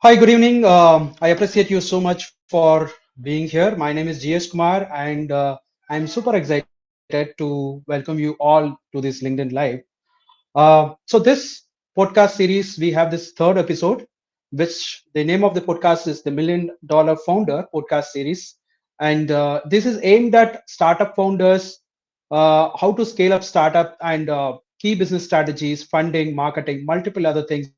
Hi, good evening. I appreciate you so much for being here. My name is GS Kumar, and I'm super excited to welcome you all to this LinkedIn Live. So, this podcast series, we have this third episode, which the name of the podcast is the $1 Million Founder Podcast Series. And this is aimed at startup founders, how to scale up startup and key business strategies, funding, marketing, multiple other things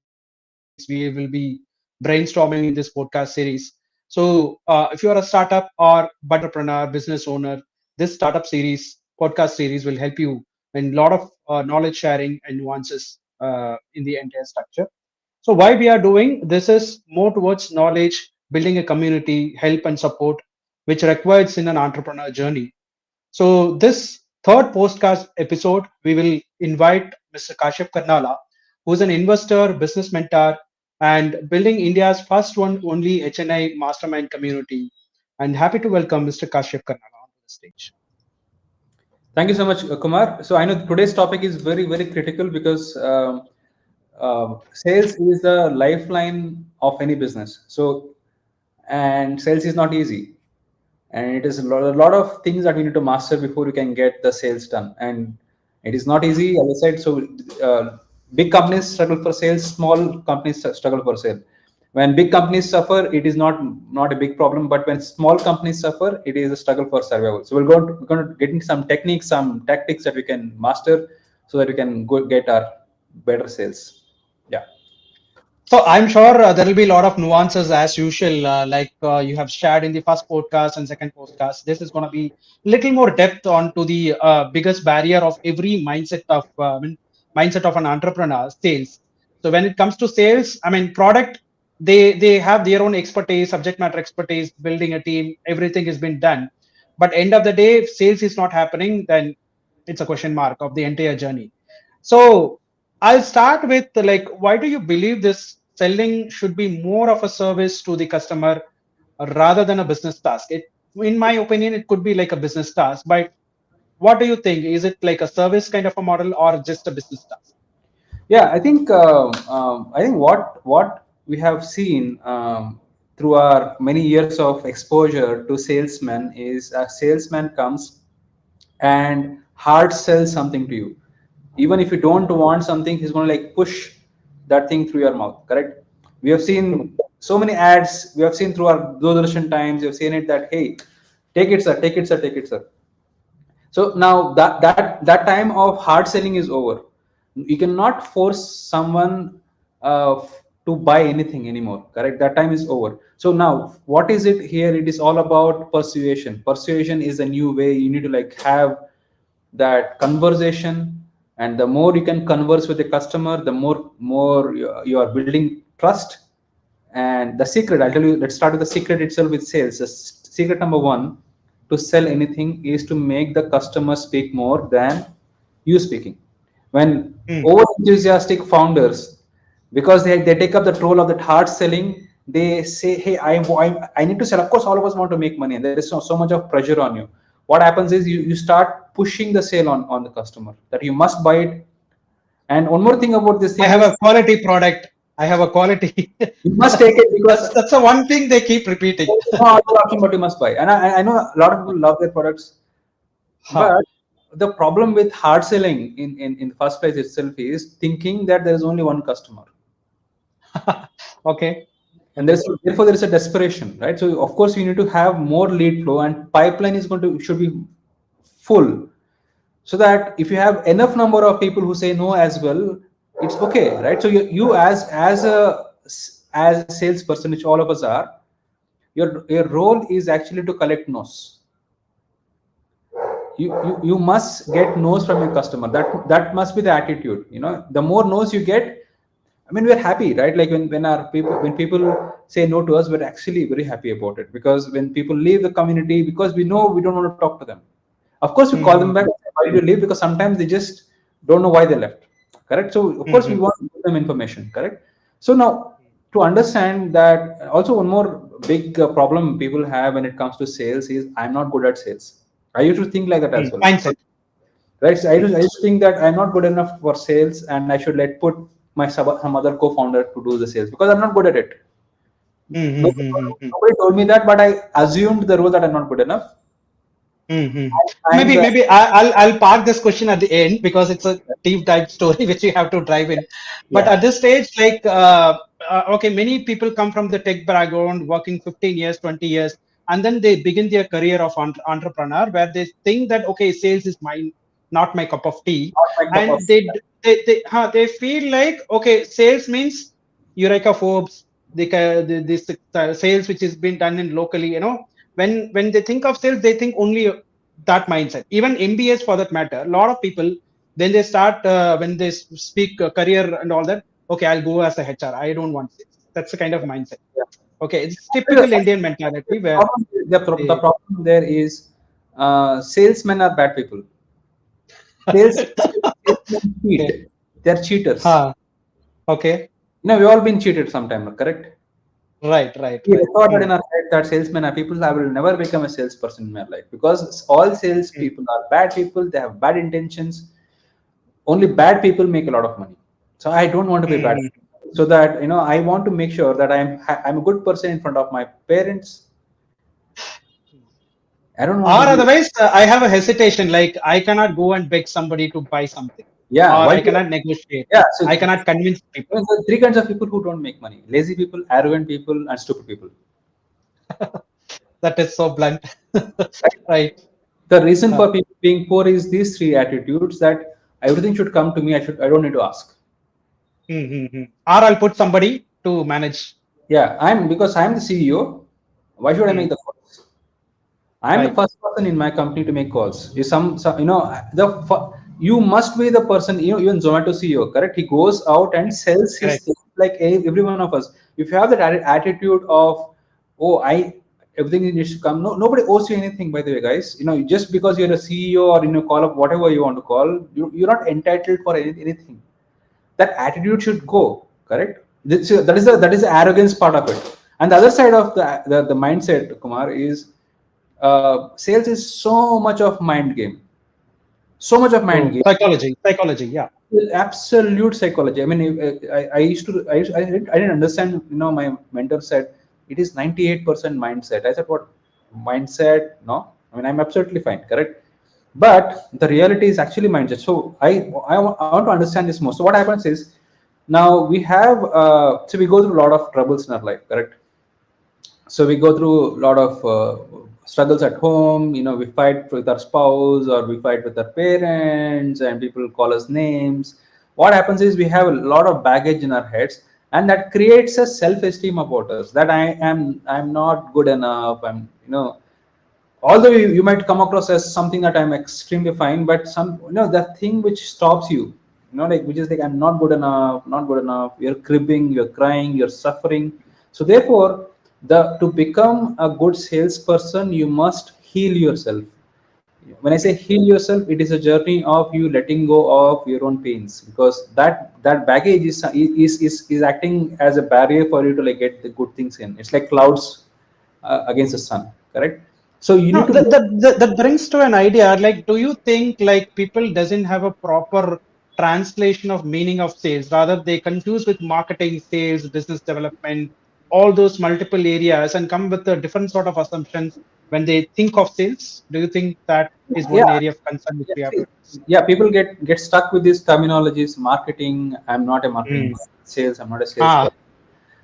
we will be brainstorming in this podcast series. So, if you are a startup or but entrepreneur, business owner, this startup series, podcast series will help you in a lot of knowledge sharing and nuances in the entire structure. So, why we are doing this is more towards knowledge, building a community, help and support, which requires in an entrepreneur journey. So, this third postcast episode, we will invite Mr. Kashyap Karnala, who is an investor, business mentor, and building India's first one only HNI mastermind community. And happy to welcome Mr. Kashyap Karnala onto the stage. Thank you so much, Kumar. So I know today's topic is very, very critical because sales is the lifeline of any business. So, and sales is not easy, and it is a lot of things that we need to master before we can get the sales done. And it is not easy, as I said. So, big companies struggle for sales, small companies struggle for sale. When big companies suffer, it is not a big problem, but when small companies suffer, it is a struggle for survival. So we're going to get into some techniques, some tactics that we can master so that we can get our better sales. Yeah. So I'm sure there will be a lot of nuances as usual, like you have shared in the first podcast and second podcast. This is going to be little more depth onto the biggest barrier of every mindset of an entrepreneur, sales. So when it comes to sales, I mean product, they have their own expertise, subject matter expertise, building a team, everything has been done. But end of the day, if sales is not happening, then it's a question mark of the entire journey. So I'll start with like, why do you believe this selling should be more of a service to the customer rather than a business task? In my opinion, it could be like a business task, but what do you think? Is it like a service kind of a model or just a business task? Yeah, I think what we have seen through our many years of exposure to salesmen is a salesman comes and hard sells something to you. Even if you don't want something, he's going to like push that thing through your mouth. Correct? We have seen so many ads. We have seen through our Doordarshan times. We have seen it that hey, take it, sir, take it, sir, take it, sir. So now that time of hard selling is over. You cannot force someone to buy anything anymore. Correct? That time is over. So now what is it here? It is all about persuasion. Persuasion is a new way. You need to like have that conversation, and the more you can converse with the customer, the more you are building trust. And the secret, I'll tell you, let's start with the secret itself with sales. The secret number one to sell anything is to make the customer speak more than you speaking. When Hmm. over enthusiastic founders, because they take up the role of that hard selling, they say, hey, I need to sell. Of course, all of us want to make money, and there is so much of pressure on you. What happens is you start pushing the sale on the customer that you must buy it. And one more thing about this I thing have is a quality product. I have a quality. you must take it because That's the one thing they keep repeating. there's no other option but you must buy. And I know a lot of people love their products, Huh. but the problem with hard selling in the first place itself is thinking that there is only one customer. Okay. And therefore there is a desperation, right? So of course you need to have more lead flow, and pipeline is going to should be full, so that if you have enough number of people who say no as well, it's okay, right? So you as a salesperson, which all of us are, your role is actually to collect no's. You must get no's from your customer. That must be the attitude. The more no's you get, I mean, we're happy, right? Like when people say no to us, we're actually very happy about it, because when people leave the community, because we know we don't want to talk to them. Of course, we call them back. Hmm. Why did you leave? Because sometimes they just don't know why they left. Correct. So of course we Hmm. want to give them information. Correct. So now, to understand that, also one more big problem people have when it comes to sales is I'm not good at sales. I used to think like that as well. Mindset. Right. So I used to think that I'm not good enough for sales, and I should let put some other co-founder to do the sales because I'm not good at it. Mm-hmm. Mm-hmm. Nobody told me that, but I assumed the role that I'm not good enough. Mm-hmm. I'm the Maybe I'll park this question at the end because it's a deep dive story which you have to drive in. But yeah. at this stage, like okay, many people come from the tech background, working 15 years, 20 years, and then they begin their career of entrepreneur where they think that okay, sales is mine, not my cup of tea, Not my cup of and they feel like okay, sales means Eureka Forbes, this sales which is being done in locally, when they think of sales, they think only that mindset. Even MBAs for that matter, a lot of people, then they start when they speak career and all that. Okay, I'll go as a HR. I don't want sales. That's the kind of mindset. yeah. Okay, it's typical Indian mentality where The they. problem there is salesmen are bad people. Salesmen Okay. cheat. They're cheaters. Ha. Okay. We've all been cheated sometime, correct? Right. Right. We Right. record that Hmm. in our head that salesmen are people. I will never become a salesperson in my life because all sales Hmm. people are bad people. They have bad intentions. Only bad people make a lot of money. So I don't want to be bad. Hmm. So that I want to make sure that I'm a good person in front of my parents. I don't want Or to be. otherwise, I have a hesitation. Like I cannot go and beg somebody to buy something, Yeah. or Why? I cannot negotiate. Yeah. So I cannot convince people. there are three kinds of people who don't make money: lazy people, arrogant people, and stupid people. That is so blunt. Right. The reason Uh, for people being poor is these three attitudes that everything should come to me. I don't need to ask. Or I'll put somebody to manage. Yeah, because I'm the CEO. Why should I make Hmm. the calls? I'm the Right. first person in my company to make calls. You you must be the person. Even Zomato CEO, correct? He goes out and sells his Correct. things like every one of us. If you have that attitude of, oh, everything needs to come. No, nobody owes you anything. By the way, guys, just because you're a CEO or call up whatever you want to call, you're not entitled for anything. That attitude should go, correct. That is the arrogance part of it. And the other side of the mindset, Kumar, is sales is so much of mind game, so much of mind Oh, game. psychology. Yeah. Absolute psychology. I mean, I didn't understand. My mentor said it is 98% mindset. I said, what mindset? No, I mean, I'm absolutely fine, correct. But the reality is actually mindset. So I want to understand this more. So what happens is, now we have we go through a lot of troubles in our life, correct. So we go through a lot of struggles at home. We fight with our spouse or we fight with our parents, and people call us names. What happens is we have a lot of baggage in our heads, and that creates a self-esteem about us, that I'm not good enough. Although you might come across as something that I'm extremely fine, but that thing which stops you, like which is like, I'm not good enough, not good enough. You're cribbing, you're crying, you're suffering. So therefore, the to become a good salesperson, you must heal yourself. When I say heal yourself, it is a journey of you letting go of your own pains, because that baggage is acting as a barrier for you to like get the good things in. It's like clouds against the sun, correct. So you No, need to that brings to an idea. Like, do you think like people doesn't have a proper translation of meaning of sales? Rather, they confuse with marketing, sales, business development, all those multiple areas, and come with a different sort of assumptions when they think of sales. Do you think that is yeah, one area of concern which yeah, we have to see, address? yeah, people get stuck with these terminologies. Marketing, I'm not a marketing Hmm. person. Sales, I'm not a Ah, salesperson.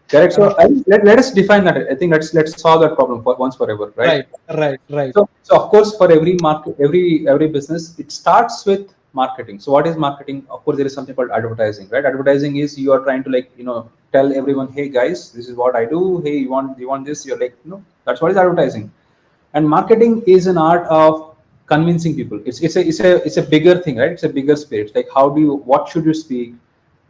Correct. uh, So let us define that. I think let's solve that problem for once forever, right? right. So of course, for every market, every business, it starts with marketing. So what is marketing? Of course, there is something called advertising, right? Advertising is you are trying to like tell everyone, hey guys, this is what I do. Hey, you want this? You're like, that's what is advertising. And marketing is an art of convincing people. It's a bigger thing, right? It's a bigger space. Like what should you speak?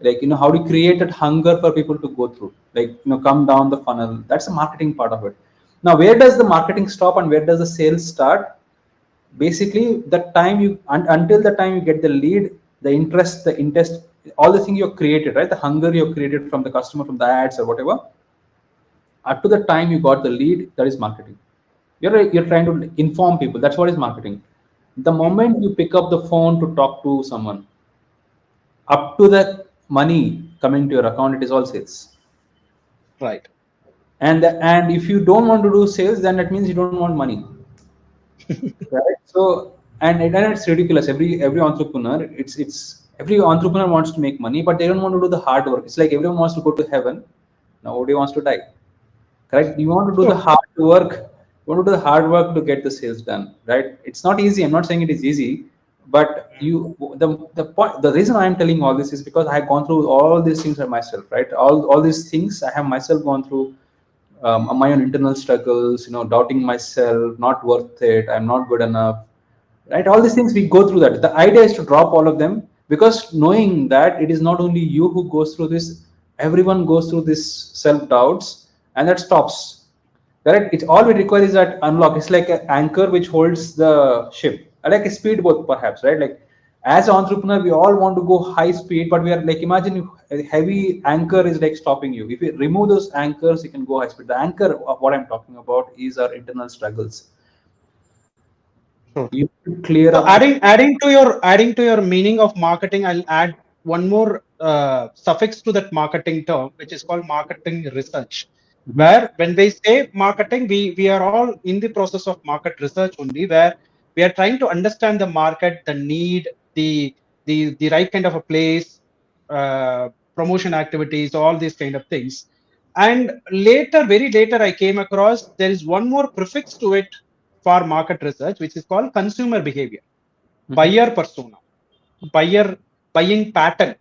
Like how do you create that hunger for people to go through? Like come down the funnel. That's the marketing part of it. Now, where does the marketing stop and where does the sales start? Basically, the time until the time you get the lead, the interest, the interest, all the things you've created, right? The hunger you've created from the customer, from the ads or whatever. Up to the time you got the lead, that is marketing. You're trying to inform people. That's what is marketing. The moment you pick up the phone to talk to someone, up to the money coming to your account, it is all sales. Right. And if you don't want to do sales, then that means you don't want money, right? So and it's ridiculous. Every entrepreneur, it's every entrepreneur wants to make money, but they don't want to do the hard work. It's like everyone wants to go to heaven, nobody wants to die, correct? You want to do the True. hard work. You want to do the hard work to get the sales done, right? It's not easy. I'm not saying it is easy, but the reason I am telling all this is because I have gone through all these things by myself, right? All these things I have myself gone through, my own internal struggles, doubting myself, not worth it, I'm not good enough, right? All these things we go through that. The idea is to drop all of them, because knowing that it is not only you who goes through this, everyone goes through this self doubts, and that stops, correct? It's all we require is that unlock. It's like an anchor which holds the ship, like a speedboat perhaps, right? Like as an entrepreneur, we all want to go high speed, but we are like, imagine if a heavy anchor is like stopping you. If you remove those anchors, you can go high speed. The anchor of what I'm talking about is our internal struggles. True. You should clear So up. adding to your meaning of marketing, I'll add one more suffix to that marketing term, which is called marketing research. Mhm. Where when we say marketing, we are all in the process of market research only, where we are trying to understand the market, the need, the right kind of a place, uh, promotion activities, all these kind of things. And later, very later, I came across there is one more prefix to it for market research, which is called consumer behavior, Mhm. buyer persona, buyer buying pattern.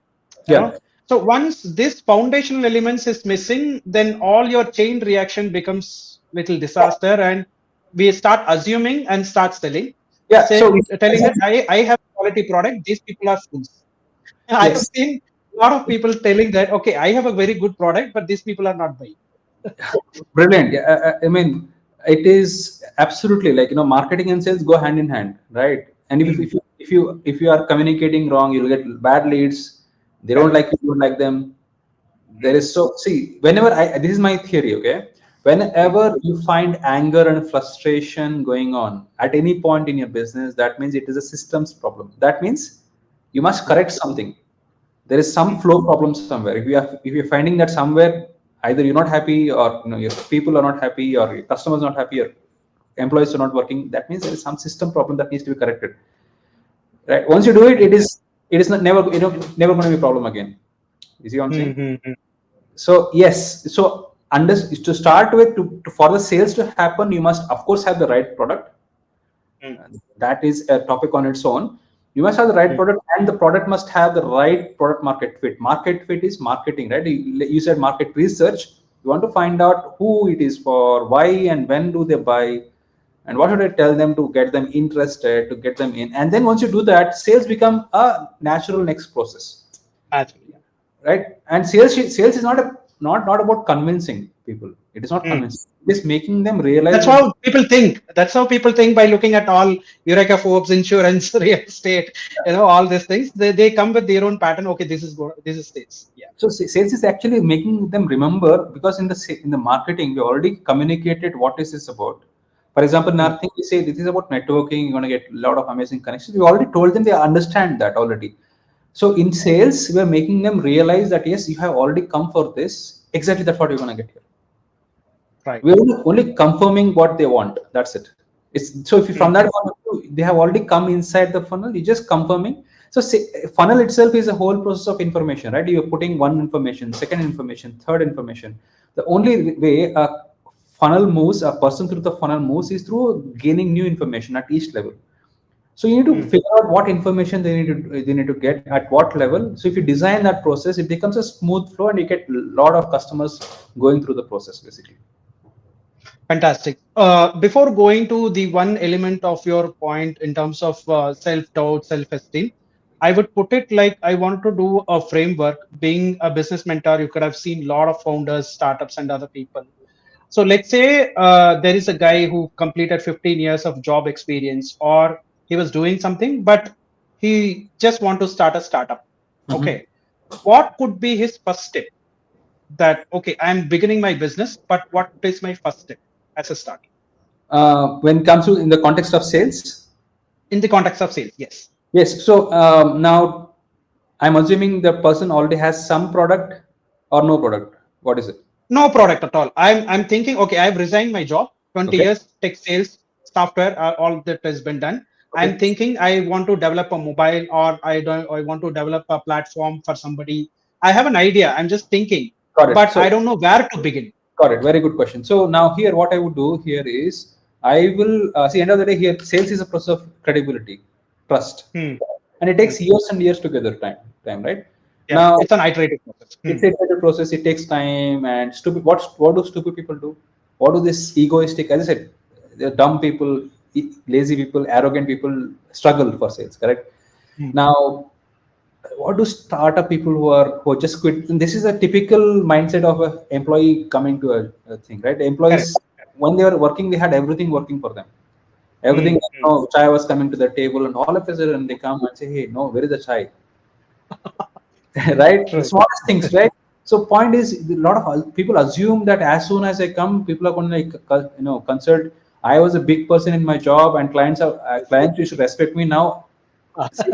You know, Yeah. so once this foundational elements is missing, then all your chain reaction becomes little disaster, and we start assuming and start selling, Yeah. So telling that I have quality product. These people are fools. I have yes. seen a lot of people telling that okay, I have a very good product, but these people are not buying. Brilliant. Yeah, I mean, it is absolutely like, marketing and sales go hand in hand, right? And Mm, if you are communicating wrong, you'll get bad leads. They don't correct. like you, don't like them. There is, so see, whenever I this is my theory, okay? Mm, Whenever you find anger and frustration going on at any point in your business, that means it is a systems problem. That means you must mm, correct something. There is some mm. flow problem somewhere. If you're finding that somewhere, either you're not happy, or your people are not happy, or your customers are not happy, or employees are not working, that means there is some system problem that needs to be corrected, right? Once you do it, it is not never, never going to be a problem again. You see what I'm saying? Mm, mm, mm, So yes, so to start with, for the sales to happen, you must of course have the right product. mm, That is a topic on its own. You must have the right mm. product, and the product must have the right product market fit. Market fit is marketing, right? You said market research. You want to find out who it is for, why and when do they buy, and what should I tell them to get them interested, to get them in. And then once you do that, sales become a natural next process, Actually, yeah. right? And sales is not about convincing people. It is not Mm. convincing. It is making them realize That's that. how people think. That's how people think by looking at all Eureka Forbes, insurance, real estate, all these things. They come with their own pattern. Okay, this is this. Yeah. So sales is actually making them remember, because in the marketing we already communicated what is this about. For example, in Mm. our thing we say this is about networking. You're going to get a lot of amazing connections. We already told them, they understand that already. So in sales, we are making them realize that yes, you have already come for this. Exactly, that's what you're going to get here. Right. We're only confirming what they want. That's it. It's so if you, from Mm. that point of view, they have already come inside the funnel. You're just confirming. So say, funnel itself is a whole process of information, right? You're putting one information, second information, third information. The only way a funnel moves, a person through the funnel moves, is through gaining new information at each level. So you need to Mm. figure out what information they need to get at what level. So if you design that process, it becomes a smooth flow, and you get a lot of customers going through the process basically. Fantastic. Before going to the one element of your point in terms of self-doubt, self-esteem, I would put it like I want to do a framework. Being a business mentor, you could have seen a lot of founders, startups, and other people. So let's say there is a guy who completed 15 years of job experience, or he was doing something, but he just want to start a startup. Mhm. Okay, what could be his first step? That okay, I'm beginning my business, but what is my first step as a start When it comes to in the context of sales, in the context of sales? Yes. yes. So now I'm assuming the person already has some product or no product. What is it? No product at all. I'm thinking, okay, I've resigned my job, 20 Okay. years, tech sales, software, all that has been done. I'm Okay. thinking I want to develop a mobile, or I want to develop a platform for somebody. I have an idea. I'm just thinking, Got it. but So I don't know where to begin. got it. Very good question. So now here, what I would do here is I will see. End of the day, here sales is a process of credibility, trust, Hmm. and it Hmm. takes years and years to gather time, right? Yeah, Now it's an iterative process. it's a iterative process. It takes time, and stupid. What do stupid people do? What do this egoistic? As I said, the dumb people, lazy people, arrogant people struggle for sales. Correct. Hmm. Now, what do startup people who are just quit? And this is a typical mindset of a employee coming to a thing, right? Correct. Employees when they were working, they had everything working for them. Everything, Hmm. you know, chai was coming to the table, and all of a sudden they come and say, "Hey, no, where is the chai?" Right? The True. smallest things, right? So point is, a lot of people assume that as soon as I come, people are going to like consult. I was a big person in my job, and clients you should respect me now. See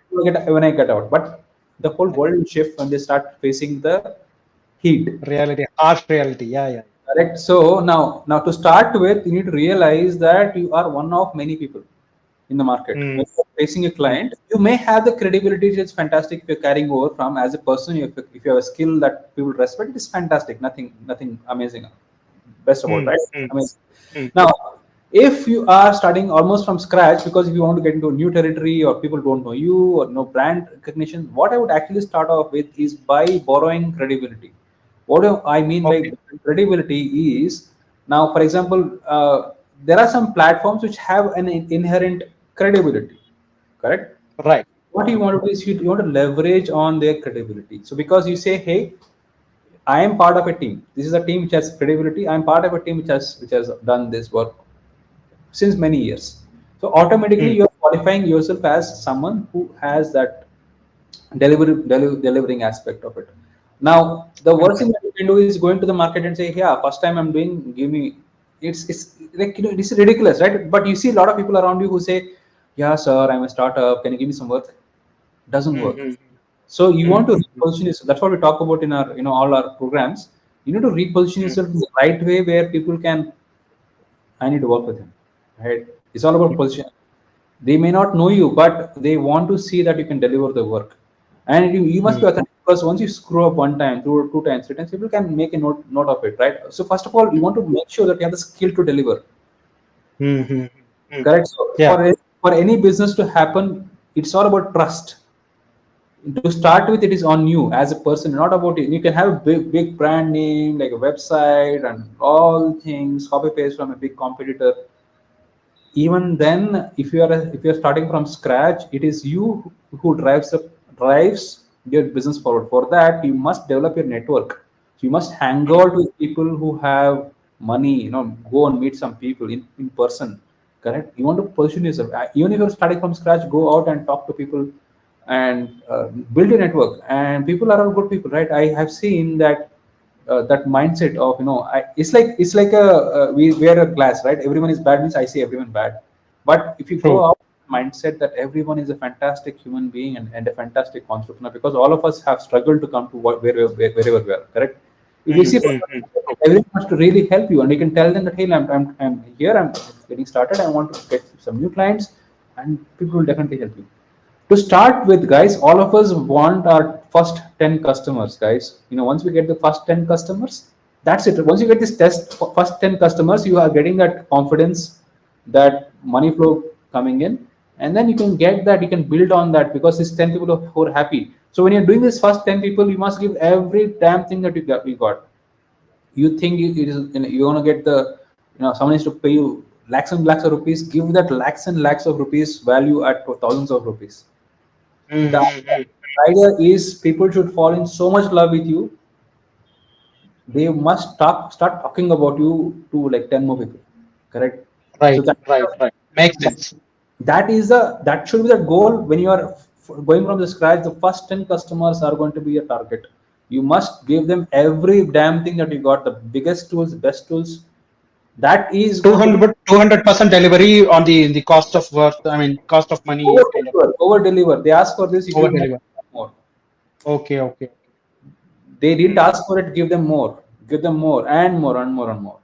when I get out, but the whole world will shift when they start facing the heat. Reality, harsh reality. Yeah, yeah. Correct. So now to start with, you need to realize that you are one of many people in the market. Hmm. When you're facing a Hmm. client, you may have the credibility, which is fantastic if you're carrying over from as a person. If you have a skill that people respect, it is fantastic. Nothing amazing. Best about, Hmm. right? Hmm. I mean, Hmm. now if you are starting almost from scratch because if you want to get into a new territory or people don't know you or no brand recognition, what I would actually start off with is by borrowing credibility. What do I mean by Okay. credibility is, now for example, there are some platforms which have an inherent credibility, correct? Right. What you want to do is you want to leverage on their credibility. So because you say, hey, I am part of a team, this is a team which has credibility, I am part of a team which has done this work since many years. So automatically Hmm. you're qualifying yourself as someone who has that delivering aspect of it. Now, the worst Okay. thing that you can do is going to the market and say, "Yeah, first time I'm doing, give me." It's like it's ridiculous, right? But you see a lot of people around you who say, "Yeah, sir, I'm a startup. Can you give me some work?" Doesn't Hmm. work. Hmm. So you Hmm. want to Hmm. reposition yourself. That's what we talk about in our all our programs. You need to reposition Hmm. yourself in the right way where people can, I need to work with him. Right? It's all about position. They may not know you, but they want to see that you can deliver the work. And you must Hmm. be authentic because once you screw up one time, two times, three times, people can make a note of it, right? So first of all, you want to make sure that you have the skill to deliver. Hmm. Hmm. Hmm. Correct. So Yeah. for any business to happen, it's all about trust. To start with, it is on you as a person, not about it. You can have a big brand name like a website and all things, copy paste from a big competitor. Even then, if you're starting from scratch, it is you who drives your business forward. For that, you must develop your network. So you must hang Hmm. out with people who have money, go and meet some people in person. Correct. You want to position yourself. Even if you're starting from scratch, go out and talk to people and build a network. And people are all good people, right? I have seen that mindset of, it's like a, we wear a glass, right? Everyone is bad means I see everyone bad. But if you True. go out mindset that everyone is a fantastic human being and a fantastic entrepreneur, because all of us have struggled to come to wherever we are, correct? If we Hmm. see Hmm. Hmm. everyone wants to really help you, and you can tell them that, hey, I'm here, I'm getting started, I want to get some new clients, and people will definitely help you. To start with, guys, all of us want our first 10 customers, guys. Once we get the first 10 customers, that's it. Once you get this test first 10 customers, you are getting that confidence, that money flow coming in, and then you can get that, you can build on that because it's 10 people who are happy. So when you're doing this first 10 people, you must give every damn thing that you got. You think it is, you're gonna get the, someone needs to pay you lakhs and lakhs of rupees, give that lakhs and lakhs of rupees value at thousands of rupees. Hmm. The Hmm. Hmm. idea is people should fall in so much love with you, they must start talking about you to like 10 more people. Correct. So Right. Right. Right. Makes sense. that should be the goal. When you are going from the scratch, the first 10 customers are going to be a target. You must give them every damn thing that you got, the biggest tools, best tools. That is Two going to be hundred 200% delivery on the cost of worth. I mean, cost of over money kind of deliver. Over deliver. They ask for this, you over give more. deliver. More. Okay. Okay. They didn't Hmm. ask for it, give them more. give them more and more and more and more.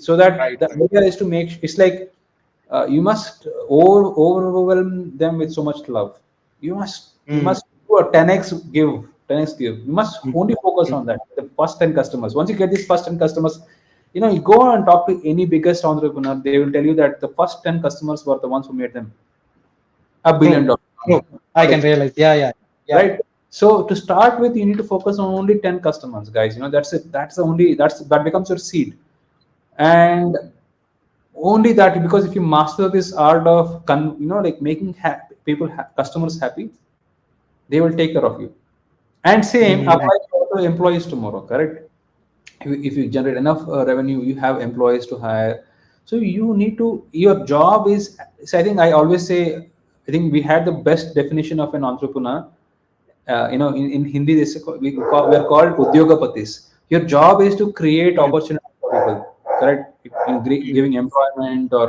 So that Right. the idea is to make it's like you must overwhelm them with so much love. You must Mm, do a 10x give, 10x give. You must mm, only focus mm, on that. The first 10 customers. Once you get these first 10 customers, you go and talk to any biggest entrepreneur. They will tell you that the first 10 customers were the ones who made them $1 billion. true. True. I can Like, realize. Yeah, yeah, yeah. right? So to start with, you need to focus on only 10 customers, guys. That's it. That's the only that becomes your seed. And only that, because if you master this art of like making people customers happy, they will take care of you. And same Mm, applies to employees tomorrow, correct? If you generate enough revenue, you have employees to hire. So you need to, your job is, so I think I always say, I think we had the best definition of an entrepreneur. In Hindi, we are called Udyogapatis. Your job is to create mm, opportunity for people, correct? mm, Giving employment, or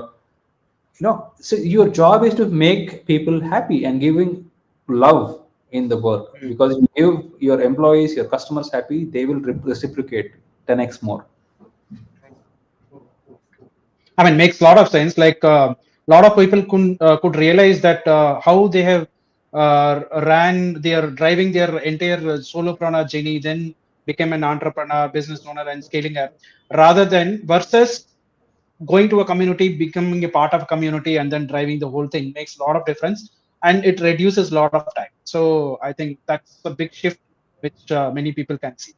so your job is to make people happy and giving love in the work, mm. because if you give your employees, your customers happy, they will reciprocate 10x more. I mean, makes a lot of sense. Like a lot of people could realize that how they have ran their driving their entire solopreneur journey, then became an entrepreneur, business owner, and scaling up, rather than versus going to a community, becoming a part of a community, and then driving the whole thing makes a lot of difference, and it reduces a lot of time. So I think that's a big shift which many people can see.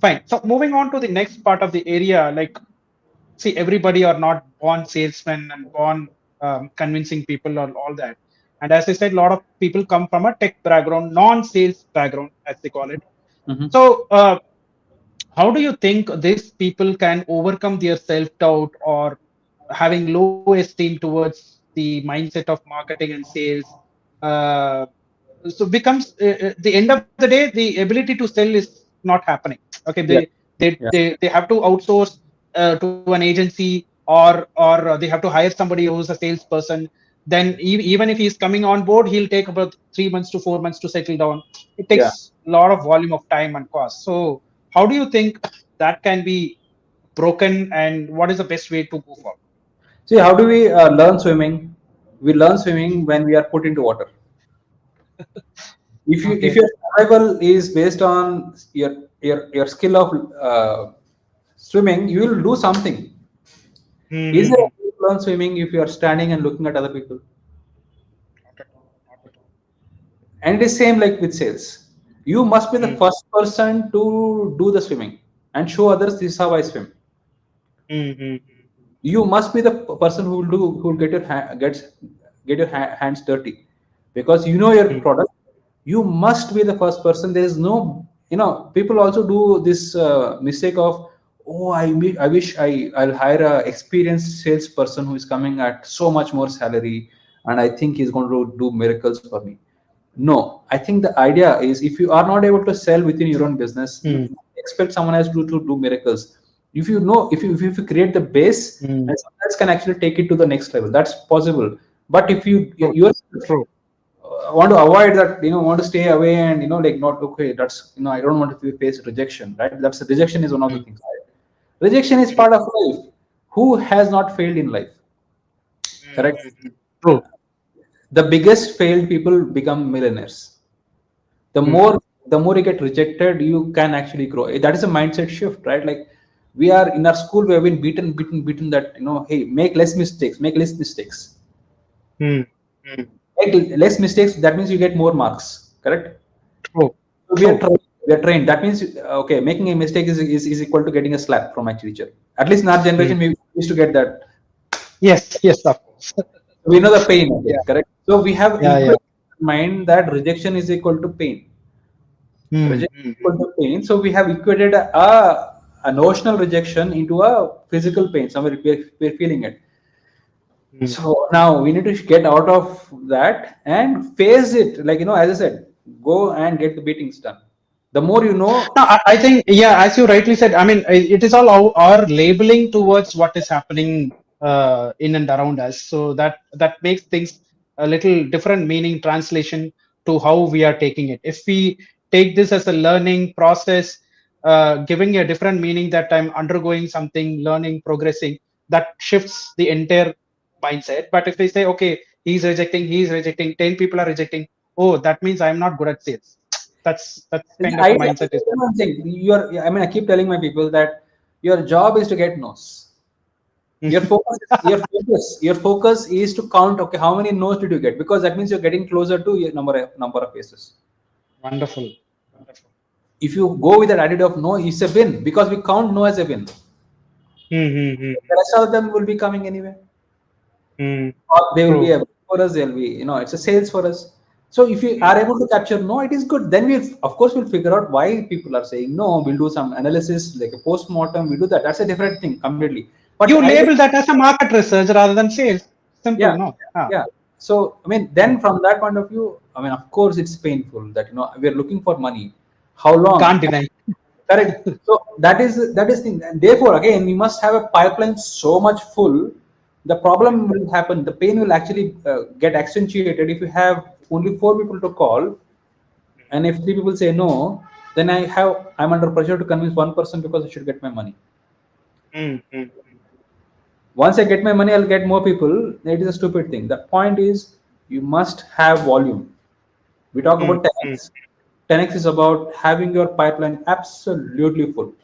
Fine. So moving on to the next part of the area, like see, everybody are not born salesmen and born convincing people or all that. And as I said, a lot of people come from a tech background, non-sales background, as they call it. Mhm. So how do you think these people can overcome their self-doubt or having low esteem towards the mindset of marketing and sales? Uh, so becomes the end of the day, the ability to sell is not happening. Okay, Yeah, yeah, they have to outsource to an agency, or they have to hire somebody who's a salesperson. Then even if he's coming on board, he'll take about 3 months to 4 months to settle down. It yeah. takes a lot of volume of time and cost. So how do you think that can be broken, and what is the best way to go forward? See, how do we learn swimming? We learn swimming when we are put into water. If Okay. your survival is based on your skill of swimming, you will do something. Is there a Hmm. way to learn swimming if you are standing and looking at other people? Not at all. Not at all. And it is same like with sales. You must be the Hmm. first person to do the swimming and show others this is how I swim. Hmm. Hmm. You must be the person who will get your hands dirty, because you know your Hmm. product. You must be the first person. There is no, people also do this mistake of, oh, I wish I'll hire a experienced salesperson who is coming at so much more salary, and I think he's going to do miracles for me. No, I think the idea is, if you are not able to sell within your own business, you Hmm. expect someone else to do miracles. If you know, if you create the base, Hmm. and someone else can actually take it to the next level, that's possible. But if you True. yourself True. want to avoid that, want to stay away, and like, not okay, that's, I don't want to face rejection, right? That's rejection is one of the Hmm. things, right? Rejection is Hmm. part of life. Who has not failed in life, Hmm. correct? Hmm. True. The biggest failed people become millionaires. the Hmm. more the more you get rejected, you can actually grow. That is a mindset shift, right? Like, we are in our school, we have been beaten that, hey, make less mistakes, make less mistakes, Hmm. Hmm. make less mistakes, that means you get more marks, correct? True. So True. we are trained. That means, okay, making a mistake is equal to getting a slap from my teacher. At least in our Hmm. generation, we used to get that. Yes. Yes. Of course. We know the pain of Yeah. it, correct? So we have Yeah. Yeah. equal mind that rejection is equal to pain. Hmm. Rejection Hmm. is equal to pain. So we have equated a notional rejection into a physical pain. Somewhere we're feeling it. Hmm. So now we need to get out of that and face it. Like, as I said, go and get the beatings done. The more you No, know, I think, yeah, as you rightly said, I mean, it is all our labeling towards what is happening in and around us. So that makes things a little different meaning translation to how we are taking it. If we take this as a learning process, giving a different meaning that I'm undergoing something, learning, progressing, that shifts the entire mindset. But if they say, okay, he's rejecting, 10 people are rejecting, oh, that means I'm not good at sales. That's The kind of a idea, mindset is. one thing, I mean, I keep telling my people that your job is to get no's. Your focus is to count. Okay, how many no's did you get? Because that means you're getting closer to your number of cases. Wonderful, wonderful. If you go with that attitude of no, it's a win because we count no as a win. Mm-hmm. The rest of them will be coming anyway. Mm, Or they will be true. a for us. They'll be, it's a sales for us. So if you are able to capture no, it is good. Then of course, we'll figure out why people are saying no. We'll do some analysis, like a post-mortem. We do that. That's a different thing completely. But You the idea, label that as a market research rather than sales. Simple, yeah, no? Ah, yeah. So I mean, then from that point of view, I mean, of course, it's painful that we are looking for money. How long? can't deny. Correct. So that is thing, and therefore again we must have a pipeline so much full. The problem will happen. The pain will actually get accentuated if you have only 4 people to call, and if 3 people say no, then I'm under pressure to convince one person because I should get my money. Mm-hmm. Once I get my money, I'll get more people. It is a stupid thing. The point is you must have volume. We talk about Mm-hmm. 10x. 10x is about having your pipeline absolutely full.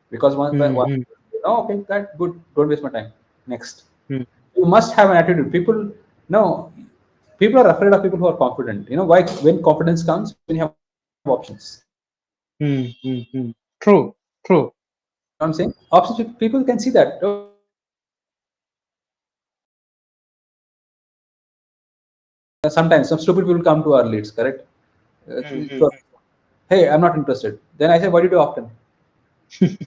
Because once Mm-hmm. okay, that good. Don't waste my time. Next, you must have an attitude. No, people are afraid of people who are confident. Why? When confidence comes, when you have options. Mm-hmm. True, true. You know what I'm saying? Options. People can see that. Okay, sometimes some stupid people come to our leads. Correct. Mm-hmm. So, hey, I'm not interested. Then I say, why did you opt in?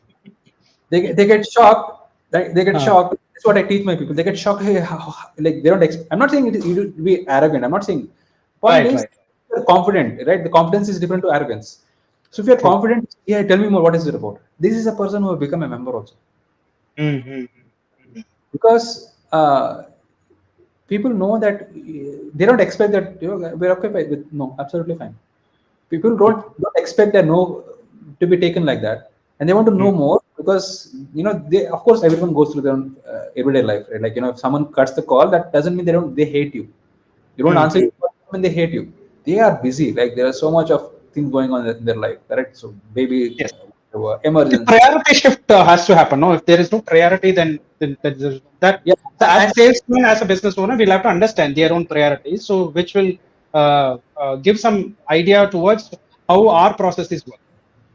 They get shocked. They get Uh, shocked. That's what I teach my people. They get shocked. Hey, like they don't. I'm not saying you to be arrogant. I'm not saying. Point right, is, right. you're confident, right? The confidence is different to arrogance. So if you're True. confident, yeah, tell me more. What is it about? This is a person who will become a member also, Mm-hmm. because people know that they don't expect that we're okay with no, absolutely fine. People don't expect a no to be taken like that, and they want to know more because they, of course, everyone goes through their own everyday life, right? Like if someone cuts the call, that doesn't mean they hate you. You don't answer Mm-hmm. your call when they hate you. They are busy, like there are so much of things going on in their life, correct? So baby, Yes. The emergency, priority shift has to happen. No, if there is no priority, then there's that. yeah. So as a And salesman, as a business owner, we'll have to understand their own priorities. So which will give some idea towards how our processes work.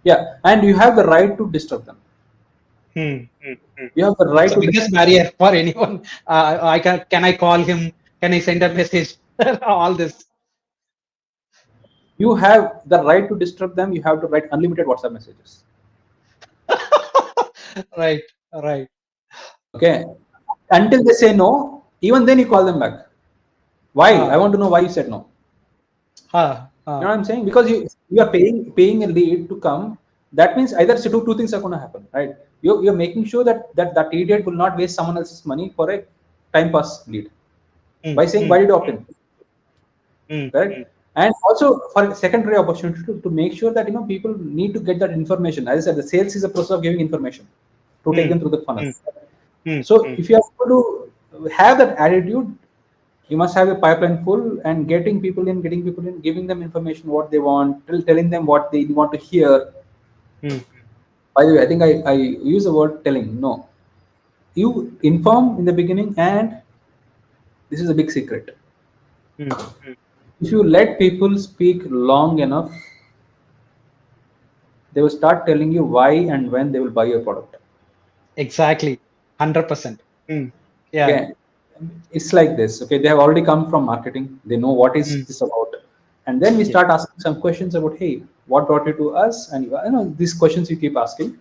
yeah, and you have the right to disturb them. Hmm. You have the That's right the to biggest barrier for anyone. I can I call him? Can I send a message? All this. You have the right to disturb them. You have to write unlimited WhatsApp messages. Right, right. Okay. Until they say no, even then you call them back. Why? I Ah, want to know why you said no. ah, You know ah. what I'm saying? Because you are paying a lead to come. That means either two things are going to happen, right? You're making sure that idiot will not waste someone else's money for a time pass lead Mm, by saying mm, why did you opt in, mm. correct? And also for a secondary opportunity to make sure that people need to get that information. As I said, the sales is a process of giving information to take Mm, them through the funnel. mm, mm, So mm. if you are able to have that attitude, you must have a pipeline full and getting people in, giving them information what they want, telling them what they want to hear. Mm, By the way, I think I use the word telling. No, you inform in the beginning, and this is a big secret. mm. If you let people speak long enough, they will start telling you why and when they will buy your product. Exactly. 100%. Mm. Yeah. Okay, it's like this. Okay, they have already come from marketing. They know what is Mm. this about, and then we Yes. start asking some questions about, hey, what brought you to us, and these questions you keep asking,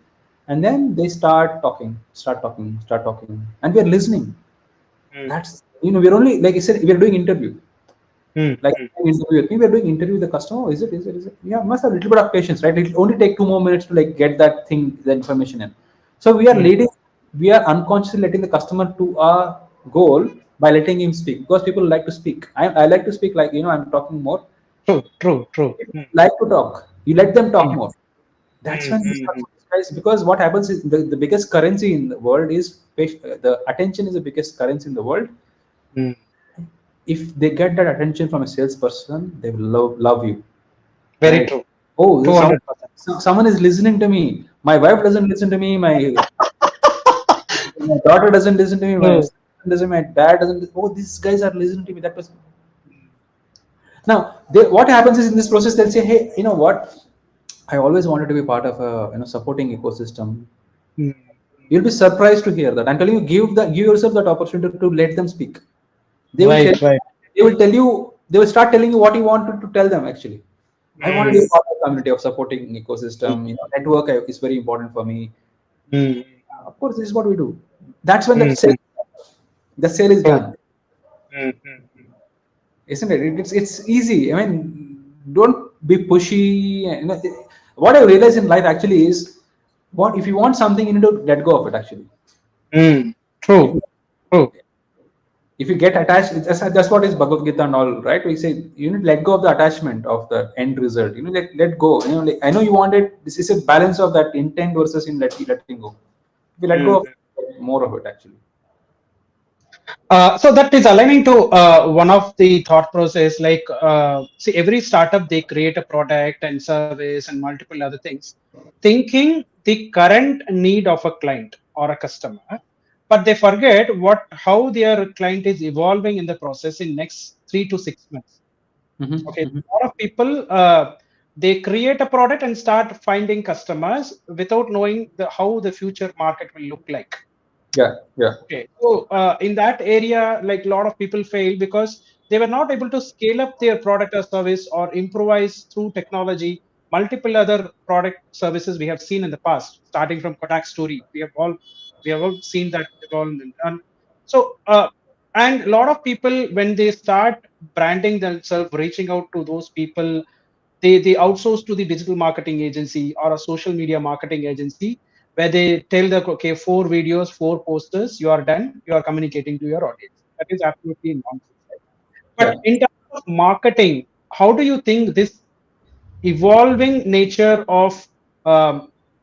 and then they start talking, and we are listening. Mm. That's we're only, like I said, we're doing interview. Mm. Like Mm. interview with me, we're doing interview with the customer. Is it? Yeah, must have a little bit of patience, right? It'll only take 2 more minutes to like get that thing, the information in. So Mm. we are unconsciously letting the customer to our goal by letting him speak, because people like to speak. I like to speak, like I'm talking more. True, true, true. If you Mm. like to talk, you let them talk Mm. more. That's Mm. when we Mm. start Mm. guys, because what happens is the biggest currency in the world is the attention is the biggest currency in the world. Mm. If they get that attention from a salesperson, they will love you, Very right? true. Oh, $200. someone is listening to me. My wife doesn't listen to me. My daughter doesn't listen to me. My True. son doesn't. My dad doesn't. Oh, these guys are listening to me. That was now. What happens is in this process, they'll say, "Hey, you know what? I always wanted to be part of a supporting ecosystem." Mm. You'll be surprised to hear that. I'm telling you, give yourself that opportunity to let them speak. They will tell. Right, right. They will tell you. They will start telling you what you wanted to tell them. Actually, I want to be Mm. a part of the community of supporting Mm. ecosystem. Network is very important for me. Mm. Of course, this is what we do. That's when Mm. the sale is True. done, Mm. Mm. isn't it? It's easy. I mean, don't be pushy. What I realize in life actually is, what if you want something, you need to let go of it. Actually, Mm. if True. True. if you get attached, that's what is Bhagavad Gita and all, right? We say you need to let go of the attachment of the end result. Let go. I know you want it. This is a balance of that intent versus in letting go. If you let go of Mm. more of it, actually. So that is aligning to one of the thought process. Like, see, every startup they create a product and service and multiple other things, thinking the current need of a client or a customer, but they forget how their client is evolving in the process in next 3 to 6 months. Mm-hmm, Okay, mm-hmm. a lot of people they create a product and start finding customers without knowing how the future market will look like. Yeah, yeah, Okay, so in that area, like a lot of people fail because they were not able to scale up their product or service or improvise through technology. Multiple other product services we have seen in the past, starting from Kodak Story, we have all seen that development. And so, and a lot of people when they start branding themselves, reaching out to those people, they outsource to the digital marketing agency or a social media marketing agency where they tell the okay, 4 videos, 4 posters, you are done, you are communicating to your audience. That is absolutely nonsense, right? But yeah. in terms of marketing, how do you think this evolving nature of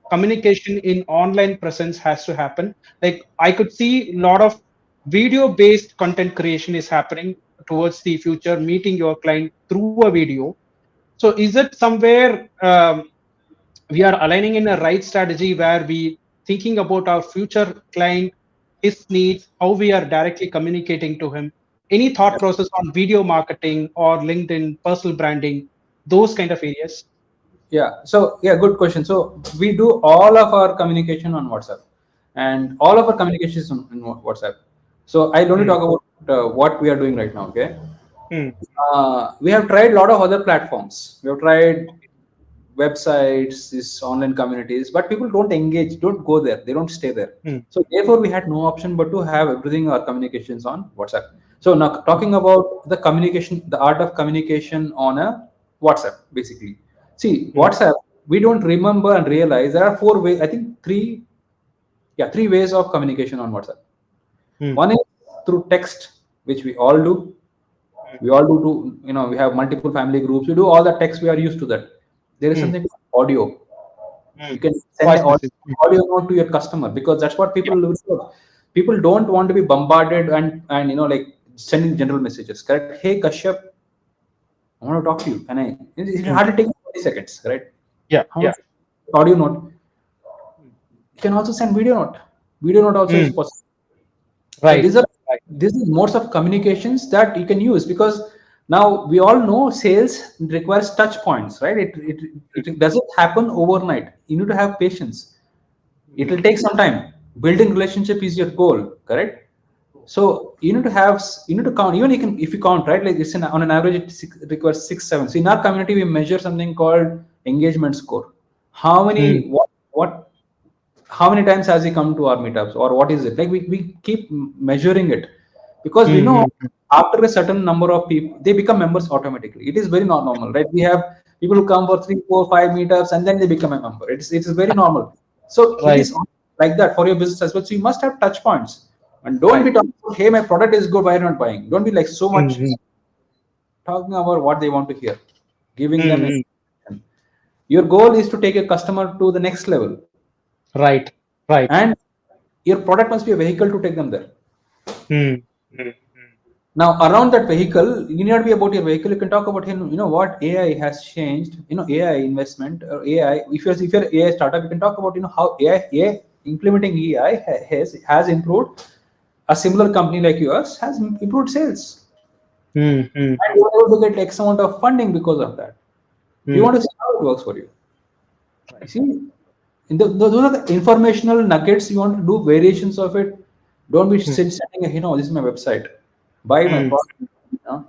communication in online presence has to happen? Like, I could see a lot of video based content creation is happening towards the future, meeting your client through a video. So is it somewhere we are aligning in a right strategy where we thinking about our future client, his needs, how we are directly communicating to him? Any thought process on video marketing or LinkedIn, personal branding, those kind of areas? Yeah. So yeah, good question. So we do all of our communication on WhatsApp, and all of our communication is on WhatsApp. So I'll only Hmm. talk about what we are doing right now. Okay. Hmm. We have tried a lot of other platforms. We have tried websites, these online communities, but people don't engage, don't go there, they don't stay there. Hmm. So therefore, we had no option but to have everything our communications on WhatsApp. So now talking about the communication, the art of communication on a WhatsApp, basically. See, Hmm. WhatsApp, we don't remember and realize there are 4 ways, I think three, yeah, 3 ways of communication on WhatsApp. Hmm. One is through text, which we all do. We all do to, we have multiple family groups. We do all the text. We are used to that. There is Hmm. something called audio. Hmm. You can send Voice an message. Hmm. audio note to your customer because that's what Yeah. people look for. People don't want to be bombarded and like sending general messages. Correct? Hey Kashyap, I want to talk to you. Can I? It Hmm. hardly takes 40 seconds. Right? Yeah. How Yeah. much audio note? You can also send video note. Video note also is Hmm. possible. So Right. these are Right. these are modes of communications that you can use because now we all know sales requires touch points, right? It doesn't happen overnight. You need to have patience. It Hmm. will take some time. Building relationship is your goal, correct? So you need to you need to count. Even you can, if you count, right? Like on an average, it requires 6, 7. So in our community, we measure something called engagement score. How Hmm. many, what how many times has he come to our meetups, or what is it like? We keep measuring it because we know Hmm. Hmm. after a certain number of people they become members automatically. It is very not normal, right? We have people who come for 3, 4, 5 meetups and then they become a member. It's very normal. So it Right. is like that for your business as well. So you must have touch points, and don't be Right. talking about, hey, my product is good, why are you not buying? Don't be like so Hmm. much Hmm. talking about what they want to hear, giving them Hmm. information. Your goal is to take a customer to the next level. Right. Right. and your product must be a vehicle to take them there. Hmm. Hmm. Now, around that vehicle, you need not be about your vehicle. You can talk about, what AI has changed. AI investment or AI. If you're AI startup, you can talk about, how AI implementing AI has improved. A similar company like yours has improved sales, Hmm. Hmm. and you are able to get X amount of funding because of that. You Hmm. want to see how it works for you. You Right. see, those are the informational nuggets. You want to do variations of it. Don't be Hmm. sending, this is my website. Buy my Hmm. product.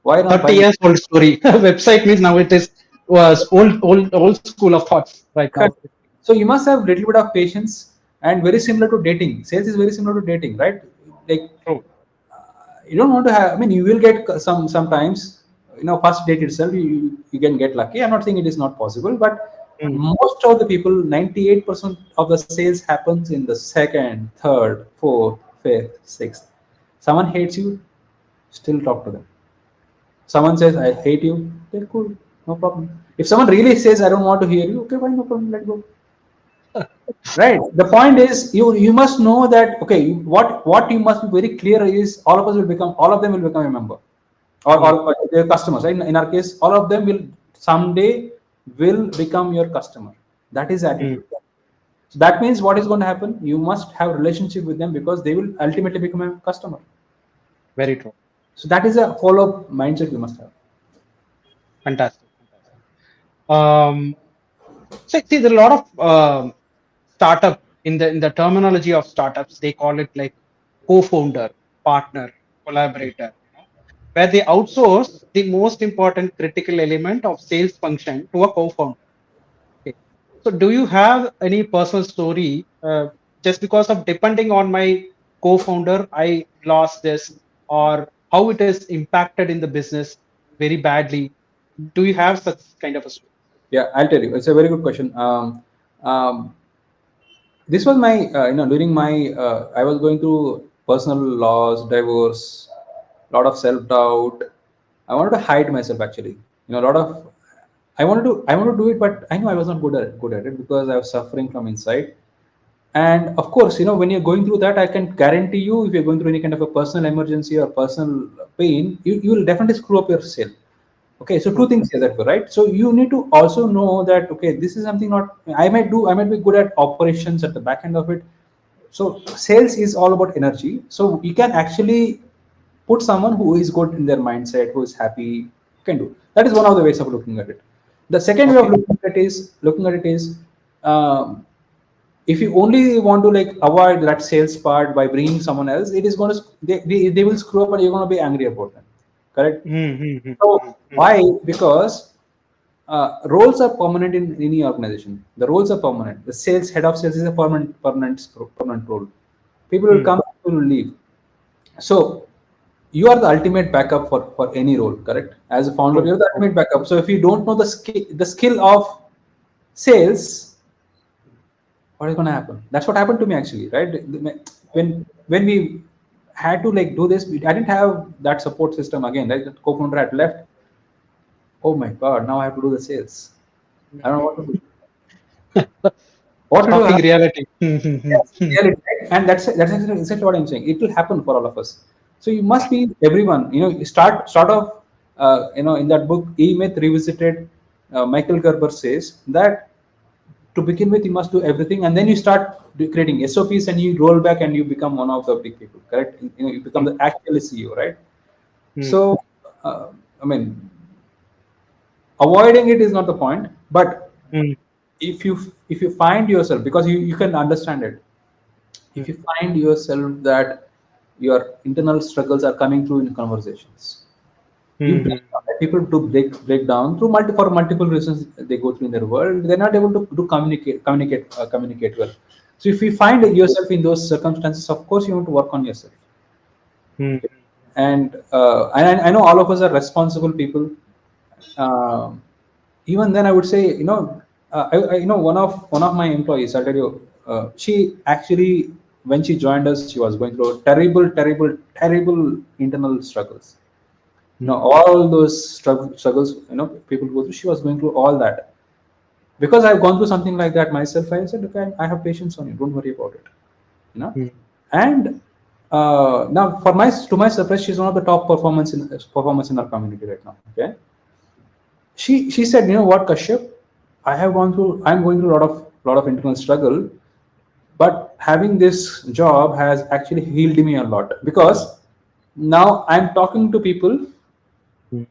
Why not 30 buy my years old story. Website means now it is was old school of thoughts right now. Correct. So you must have little bit of patience, and very similar to dating. Sales is very similar to dating, right? Like True. you don't want to have. I mean, you will get sometimes. First date itself, you can get lucky. I'm not saying it is not possible, but Hmm. most of the people, 98% of the sales happens in the second, third, fourth, fifth, sixth. Someone hates you, still talk to them. Someone says I hate you, okay, cool, no problem. If someone really says I don't want to hear you, okay, fine, no problem, let go. Right. The point is, you must know that, okay, what you must be very clear is all of them will become a member, Hmm. or their customers. Right? In our case, all of them will someday will become your customer. That is Hmm. attitude. So that means what is going to happen? You must have a relationship with them because they will ultimately become a customer. Very true. So that is a follow-up mindset you must have. Fantastic. Fantastic. Um, so see, there are a lot of startup in the terminology of startups. They call it like co-founder, partner, collaborator. Where they outsource the most important critical element of sales function to a co-founder. Okay. So, do you have any personal story? Just because of depending on my co-founder, I lost this, or how it has impacted in the business very badly. Do you have such kind of a story? Yeah, I'll tell you. It's a very good question. Um, this was my, during my, I was going through personal loss, divorce, lot of self doubt. I wanted to hide myself actually. A lot of, I wanted to do it, but I know I was not good at it because I was suffering from inside. And of course, when you're going through that, I can guarantee you, if you're going through any kind of a personal emergency or personal pain, you will definitely screw up your sale. Okay, so two True. things here that were right. So you need to also know that, okay, this is something not I might be good at operations at the back end of it. So sales is all about energy. So you can actually put someone who is good in their mindset, who is happy, you can do. That is one of the ways of looking at it. The second way of Okay. looking at it is, um, if you only want to like avoid that sales part by bringing someone else, it is going to they will screw up and you're going to be angry about them. Correct. So why? Because roles are permanent in any organization. The roles are permanent. The head of sales is a permanent role. People will come, people will leave. So you are the ultimate backup for any role, correct? As a founder, True. you're the True. ultimate backup. So if you don't know the skill of sales, what is going to happen? That's what happened to me actually, right? When we had to like do this, I didn't have that support system again, right? The co-founder had left. Oh my god! Now I have to do the sales. I don't know what to do. What to do? Shocking reality. Yes, reality, right? And that's exactly what I'm saying. It will happen for all of us. So you must be everyone. You start off. In that book, E Myth Revisited, Michael Gerber says that to begin with, you must do everything, and then you start creating SOPs, and you roll back, and you become one of the big people. Correct? You become the actual CEO, right? So, uh, I mean, avoiding it is not the point, but if you find yourself, because you can understand it, if you find yourself that your internal struggles are coming through in conversations, you break down. People do break down through for multiple reasons they go through in their world. They're not able to communicate well. So if you find yourself in those circumstances, of course you want to work on yourself. Okay. And I know all of us are responsible people. Um, Even then, I would say, one of my employees, I'll tell you, she actually, when she joined us, she was going through terrible internal struggles. All those struggles, people go through. She was going through all that. because I've gone through something like that myself, I said, okay, I have patience on you. Don't worry about it. You know, mm, and now for my to my surprise, she's one of the top performance in our community right now. Okay, she said, you know what, Kashyap, I'm going through a lot of internal struggle, but having this job has actually healed me a lot because now I'm talking to people mm.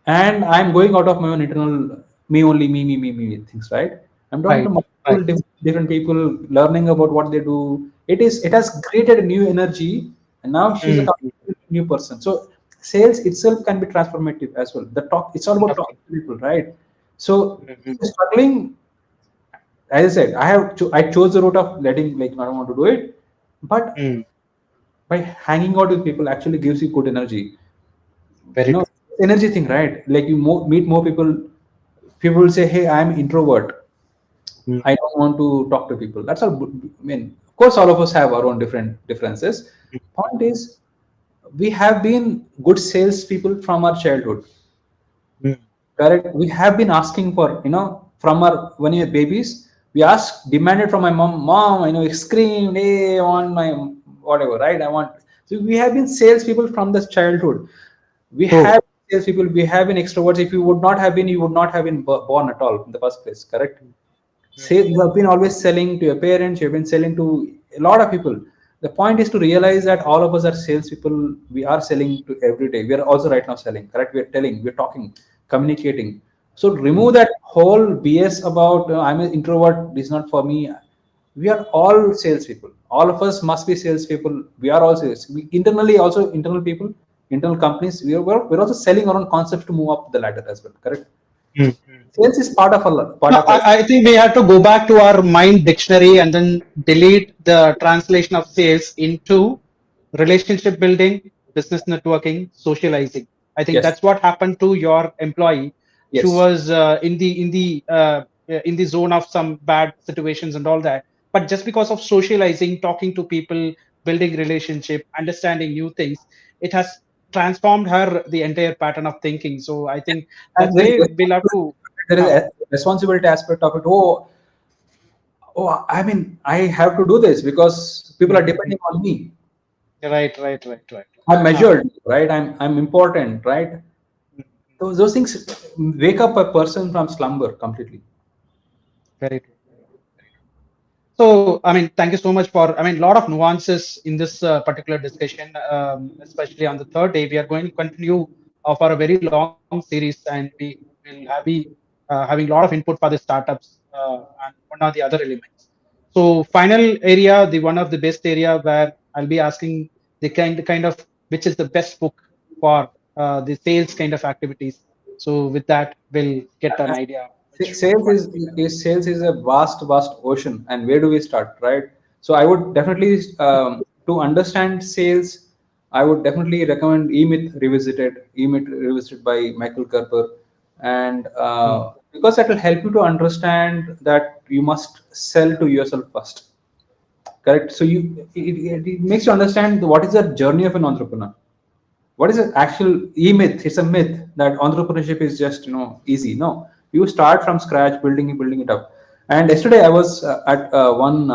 and I'm going out of my own internal me only me things, right? I'm talking to Right, multiple right. different people, learning about what they do. It has created a new energy, and now she's a Mm, mm. completely new person. So sales itself can be transformative as well. The talk, it's all about talking Definitely. to people, right? So Mm, if mm, you're struggling, as I said, I chose the route of letting, like, I don't want to do it, but mm. by hanging out with people actually gives you good energy. You Very know, true. energy thing, right? Like you meet more people. People will say, hey, I'm introvert, Mm, I don't want to talk to people. That's all. I mean, of course all of us have our own different differences. mm, Point is, we have been good salespeople from our childhood. mm, Correct. We have been asking for, from our when we were babies, we asked, demanded from my mom, screamed, hey, I want my whatever, right? I want. So we have been salespeople from this childhood. We true. have salespeople. We have been extroverts. If you would not have been, you would not have been born at all in the first place. Correct. Mm, Say you have been always selling to your parents, you've been selling to a lot of people. The point is to realize that all of us are salespeople. We are selling to every day. We are also right now selling, correct? We are telling, we're talking, communicating. So mm, remove that whole BS about I'm an introvert, this is not for me. We are all salespeople. All of us must be salespeople. We are all sales. We internally also internal people, internal companies. We're also selling our own concepts to move up the ladder as well. Correct. mm, mm. Sales is part of our part No, of us. I think we have to go back to our mind dictionary and then delete the translation of sales into relationship building, business networking, socializing. I think Yes. that's what happened to your employee. She Yes. was in the zone of some bad situations and all that. But just because of socializing, talking to people, building relationship, understanding new things, it has transformed her the entire pattern of thinking. So I think And that's way we'll have to. there is Uh, a responsibility aspect of it. I mean, I have to do this because people are depending on me. Right, right, right, right. I'm Huh. measured, right? I'm important, right? Those things wake up a person from slumber completely. Very true. So, I mean, thank you so much for, I mean, a lot of nuances in this particular discussion, especially on the third day. We are going to continue for a very long series, and we will having a lot of input for the startups and one or the other elements. So, final area, the one of the best area where I'll be asking the kind of which is the best book for the sales kind of activities. So, with that, we'll get an idea which Sales one is, would be better. sales is a vast ocean, and where do we start, right? So I would definitely, to understand sales, I would definitely recommend E-Myth Revisited by Michael Kerper. And Hmm. because that will help you to understand that you must sell to yourself first. Correct. So it makes you understand what is the journey of an entrepreneur. What is the actual myth? It's a myth that entrepreneurship is just easy. No, you start from scratch, building it up. And yesterday I was at one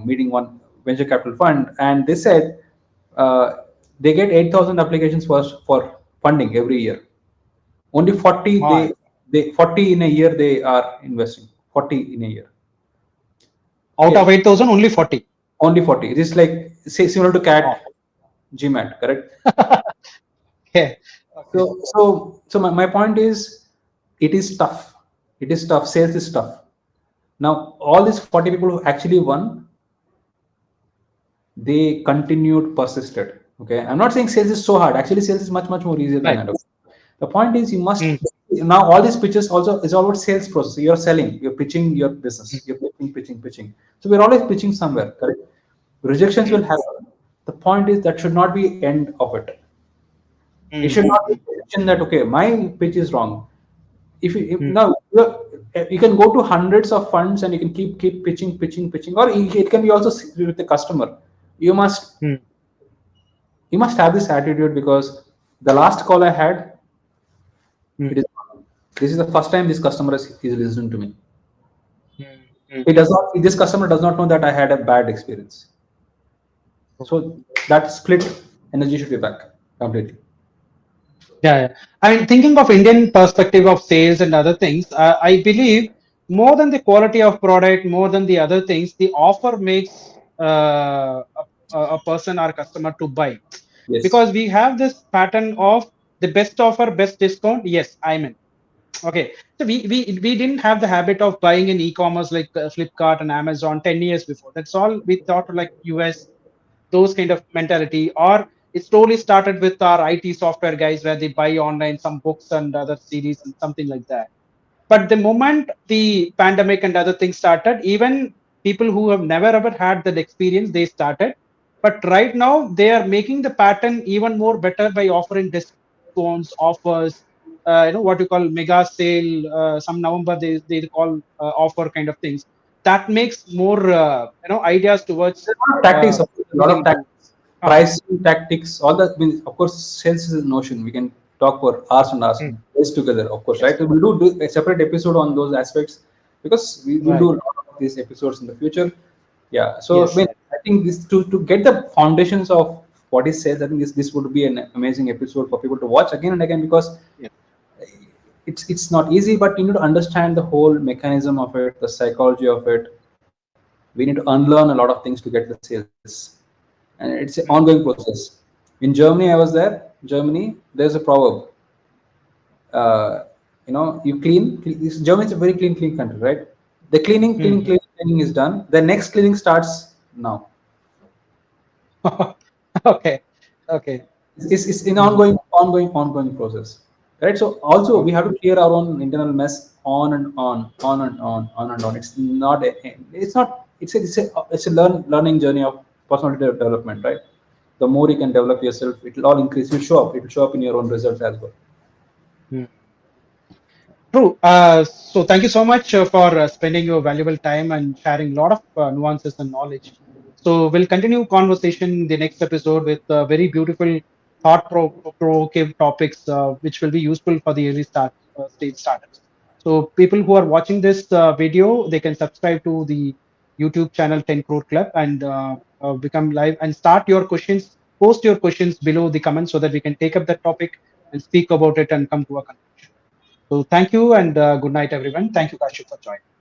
meeting, one venture capital fund, and they said uh, they get 8,000 applications for funding every year. Only 40 My, they 40 in a year they are investing. 40 in a year. out Okay, of 8,000, only 40. only 40. It is like, say, similar to Wow. cat GMAT, correct? Okay. Okay. So my point is, it is tough. It is tough. Sales is tough. Now, all these 40 people who actually won, they continued, persisted. Okay, I'm not saying sales is so hard. Actually, sales is much more easier than Right. that. The point is, you must Mm, now all these pitches also is all about sales process. You're selling, you're pitching your mm, business, you're pitching. So we're always pitching mm, somewhere, correct? Rejections will mm, happen. The point is that should not be end of it. It mm, should not be mm, a question that, okay, my pitch is wrong. If mm, now you can go to hundreds of funds and you can keep pitching, or it can be also with the customer. You must mm, you must have this attitude, because the last call I had, mm. it is this is the first time this customer is listening to me. It does not. This customer does not know that I had a bad experience. So that split energy should be back completely. Yeah, yeah. I mean, thinking of Indian perspective of sales and other things, I believe more than the quality of product, more than the other things, the offer makes a person or customer to buy. Yes. Because we have this pattern of the best offer, best discount. Yes, I'm in. Okay, so we didn't have the habit of buying in e-commerce like Flipkart and Amazon 10 years before. That's all we thought like US, those kind of mentality. Or it slowly started with our IT software guys where they buy online some books and other series and something like that. But the moment the pandemic and other things started, even people who have never ever had that experience, they started. But right now, they are making the pattern even more better by offering discounts, offers, what you call mega sale. Some November they call offer kind of things. That makes more ideas towards There's a lot of tactics, of course, a lot looking of into. tactics, pricing tactics, all that. I mean, of course, sales is a notion. We can talk for hours and hours Hmm, days together, of course, yes, right? We'll do a separate episode on those aspects because we will do right, a lot of these episodes in the future. Yeah. So, I yes, mean, I think this to get the foundations of what is sales, I think this would be an amazing episode for people to watch again and again because yes. it's not easy, but you need to understand the whole mechanism of it, the psychology of it. We need to unlearn a lot of things to get the sales, and it's an ongoing Hmm, process. In Germany, I was there. Germany, there's a proverb. Uh, you Germany is a very clean country, right? The hmm, hmm. cleaning is done. The next cleaning starts now. Okay, okay. It's an Hmm, ongoing process, right? So also we okay. have to clear our own internal mess on and on. It's a learning journey of personality development, right? The more you can develop yourself, it'll all increase. It will show up in your own results as well. Hmm. True. So thank you so much for spending your valuable time and sharing a lot of nuances and knowledge. So we'll continue conversation in the next episode with very beautiful thought-provoking topics, which will be useful for the early stage startups. So people who are watching this video, they can subscribe to the YouTube channel 10 Crore Club and become live and start your questions. Post your questions below the comments so that we can take up that topic and speak about it and come to a conclusion. So thank you and good night, everyone. Thank you, Kashyap, for joining.